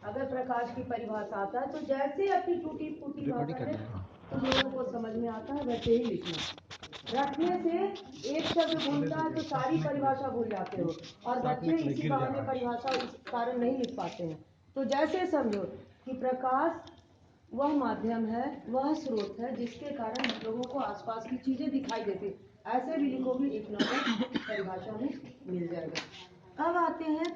अगर प्रकाश की परिभाषा आता है तो जैसे अपनी टूटी फूटी भाषा में तुम लोगों को समझ में आता है वैसे ही लिखना। रखने से एक शब्द भूलता है तो सारी परिभाषा भूल जाते हो, और बच्चे इसी बहाने परिभाषा उस कारण नहीं लिख पाते हैं। तो जैसे समझो कि प्रकाश वह माध्यम है, वह स्रोत है जिसके कारण हम लोगों को आसपास की चीजें दिखाई देती। ऐसे भी लिखोगे एक नंबर परिभाषा में मिल जाएगा। अब आते हैं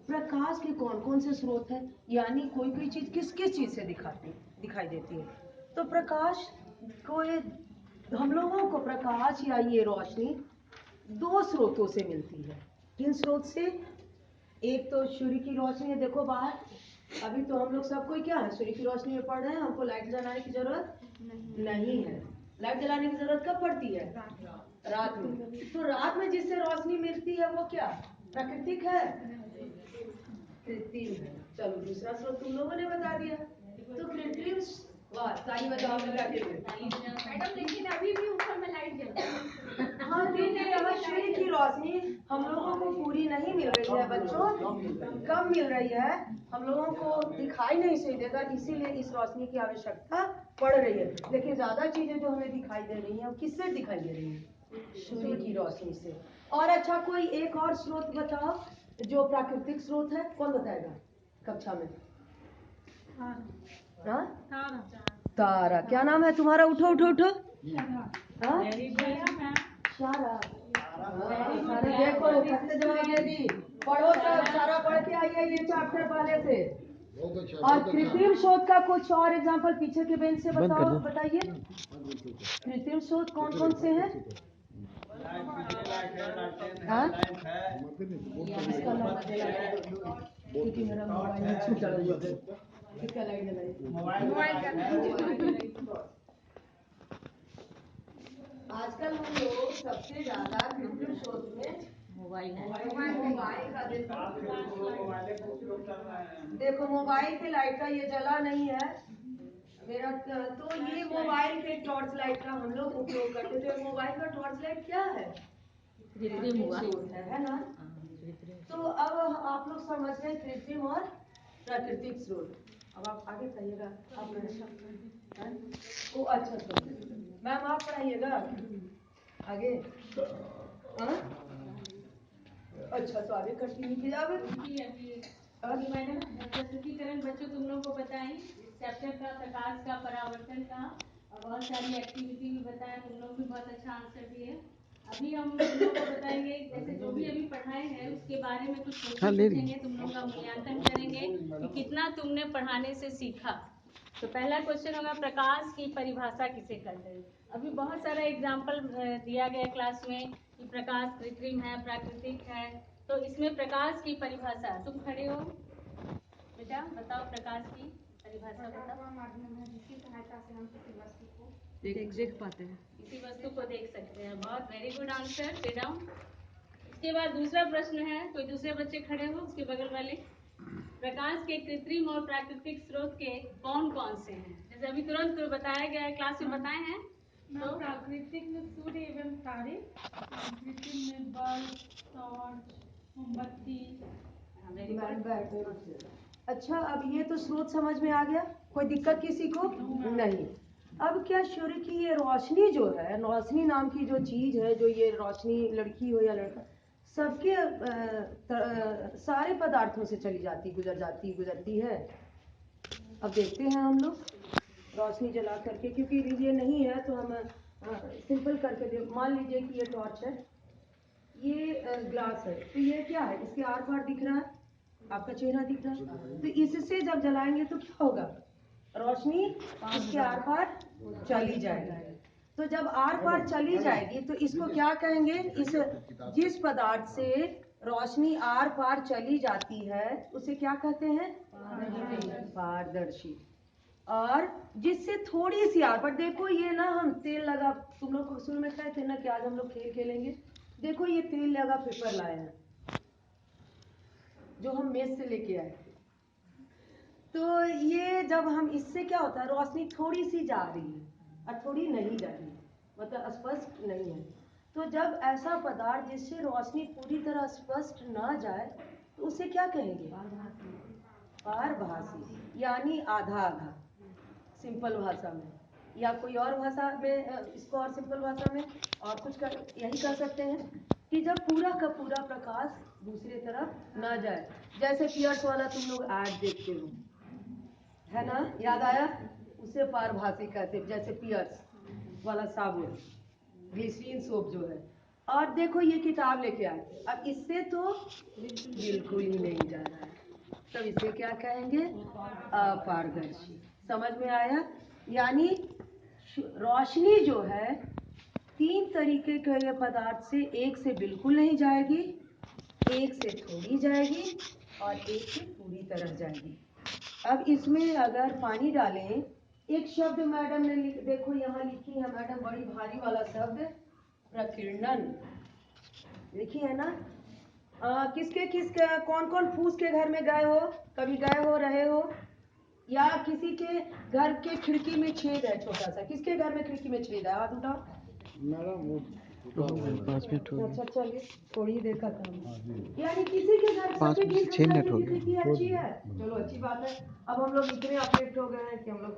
प्रकाश के कौन कौन से स्रोत हैं, यानी कोई कोई चीज किस किस चीज से दिखाई देती है। तो प्रकाश को हम लोगों को प्रकाश या ये रोशनी दो स्रोतों से मिलती है। किन स्रोत से? एक तो सूर्य की रोशनी है, देखो बाहर अभी तो हम लोग सब कोई क्या है, सूर्य की रोशनी में पढ़ रहे हैं, हमको लाइट जलाने की जरूरत नहीं है। लाइट जलाने की जरूरत कब पड़ती है? रात में। तो रात में जिससे रोशनी मिलती है वो क्या प्राकृतिक है? कृत्रिम है। चलो दूसरा स्रोत तुम लोगों ने बता दिया। तो कृत्रिम, वाह ताली बजाओ मैडम, लेकिन अभी भी ऊपर में लाइट जल रही है। हाँ क्योंकि यहाँ सूर्य की रोशनी हम लोगों को पूरी नहीं मिल रही है बच्चों, कम मिल रही है, हम लोगों को दिखाई नहीं सही देगा, इसीलिए इस रोशनी की आवश्यकता पड़ रही है। लेकिन ज्यादा चीजें जो हमें दिखाई दे रही है वो किससे दिखाई दे रही है? सूर्य की रोशनी से। और अच्छा कोई एक और स्रोत बताओ जो प्राकृतिक स्रोत है, कौन बताएगा कक्षा में? तारा। क्या नाम है तुम्हारा? उठो उठो उठो। सारा। देखो कैसे जवाब दे दी। पढ़ो सब, सारा पढ़ के आइए ये चैप्टर पहले से। और कृत्रिम स्रोत का कुछ और एग्जांपल पीछे के बेंच से बताओ, बताइए कृत्रिम स्रोत कौन कौन से हैं? मेरा मोबाइल छूटा हुआ है, किसका लाइट जलाई? मोबाइल का। आजकल हम लोग सबसे ज्यादा कृत्रिम स्रोत में मोबाइल का देखो मोबाइल के लाइट का ये जला नहीं है मेरा, तो ये मोबाइल के टॉर्च लाइट का हम लोग उपयोग करते थे। मोबाइल का टॉर्च लाइट क्या है? कृत्रिम स्रोत है ना। तो अब आप लोग समझ गए कृत्रिम और प्राकृतिक स्रोत। अब आप आगे कहिएगा। आप ओ अच्छा मैम आप पढ़ाइएगा आगे। अच्छा तो आगे कंटिन्यू किया। अब मैडम प्रस्तुतिकरण बच्चों तुम लोगों को बताएं चैप्टर का प्रकाश का परावर्तन का, और बहुत सारी एक्टिविटी भी बताएं, तुम लोग भी बहुत अच्छा आंसर दिए। अभी हम तुम लोग को बताएंगे जैसे जो भी अभी पढ़ाए हैं उसके बारे में कुछ क्वेश्चन पूछेंगे, तुम लोग का मूल्यांकन करेंगे कि कितना तुमने पढ़ाने से सीखा। तो पहला क्वेश्चन होगा प्रकाश की परिभाषा किसे कहते हैं। अभी बहुत सारा एग्जाम्पल दिया गया क्लास में कि प्रकाश कृत्रिम है, प्राकृतिक है, तो इसमें प्रकाश की परिभाषा, तुम खड़े हो बेटा, बताओ प्रकाश की परिभाषा बताओ। माध्यम है जिसकी सहायता से हम किसी वस्तु को देख पाते हैं, किसी वस्तु को देख सकते हैं। बहुत very good answer, sit down. इसके बाद दूसरा प्रश्न है, कोई दूसरे बच्चे खड़े हो उसके बगल वाले। प्रकाश के कृत्रिम और प्राकृतिक स्रोत के कौन कौन से हैं? जैसे अभी तुरंत बताया गया है, क्लास में बताए हैं। तो प्राकृतिक में सूर्य एवं तारे, कृत्रिम में बल्ब, टॉर्च, मोमबत्ती। अच्छा अब ये तो स्रोत समझ में आ गया, कोई दिक्कत किसी को नहीं। अब क्या सूर्य की ये रोशनी जो है, रोशनी नाम की जो चीज है, जो ये रोशनी लड़की हो या लड़का, सबके सारे पदार्थों से चली जाती गुजरती है। अब देखते हैं हम लोग रोशनी जला करके, क्योंकि ये नहीं है तो हम सिंपल करके मान लीजिए कि ये टॉर्च है, ये ग्लास है, तो ये क्या है, इसके आर पार दिख रहा है, आपका चेहरा दिख रहा है, तो इससे जब जलाएंगे तो क्या होगा, रोशनी इसके आर पार चली जाएगी। तो जब आर पार चली जाएगी तो इसको क्या कहेंगे, इस जिस पदार्थ से रोशनी आर पार चली जाती है उसे क्या कहते हैं, पारदर्शी। और जिससे थोड़ी सी आर पार, देखो ये ना हम तेल लगा, तुम लोग शुरू में कहे थे ना कि आज हम लोग खेल खेलेंगे, देखो ये तेल लगा पेपर लाए हैं जो हम मेज से लेके आए थे। तो ये जब हम इससे क्या होता है, रोशनी थोड़ी सी जा रही है और थोड़ी नहीं जा रही है, मतलब स्पष्ट नहीं है। तो जब ऐसा पदार्थ जिससे रोशनी पूरी तरह स्पष्ट ना जाए तो उसे क्या कहेंगे, पारभाषी यानी आधा आधा, सिंपल भाषा में, या कोई और भाषा में इसको और सिंपल भाषा में और कुछ यही कर सकते हैं कि जब पूरा का पूरा प्रकाश दूसरे तरफ न जाए। जैसे पियर्स वाला तुम लोग ऐड देखते हो, है ना, याद आया, उसे पारभाषी कहते हैं। जैसे पियर्स वाला साबुन, ग्लिसरीन सोप जो है। और देखो ये किताब लेके आए, अब इससे तो बिल्कुल ही नहीं जा रहा है, तो इसे क्या कहेंगे, अपारदर्शी। समझ में आया? यानी रोशनी जो है 3 तरीके के पदार्थ से, एक से बिल्कुल नहीं जाएगी, एक से थोड़ी जाएगी और एक से पूरी तरह जाएगी। अब इसमें अगर पानी डालें, एक शब्द मैडम ने देखो यहाँ लिखी है मैडम, बड़ी भारी वाला शब्द, प्रकीर्णन, लिखी है ना। किसके कौन कौन फूस के घर में गए हो, कभी गए हो, रहे हो, या किसी के घर के खिड़की में छेद है छोटा सा, किसके घर में खिड़की में छेद है, हाथ उठाओ। अच्छा चलिए, थोड़ी ही देखा था, यानी किसी के घर, सबके खिड़की अच्छी है, चलो अच्छी बात है। अब हम लोग इतने अपडेट हो गए हैं कि हम लोग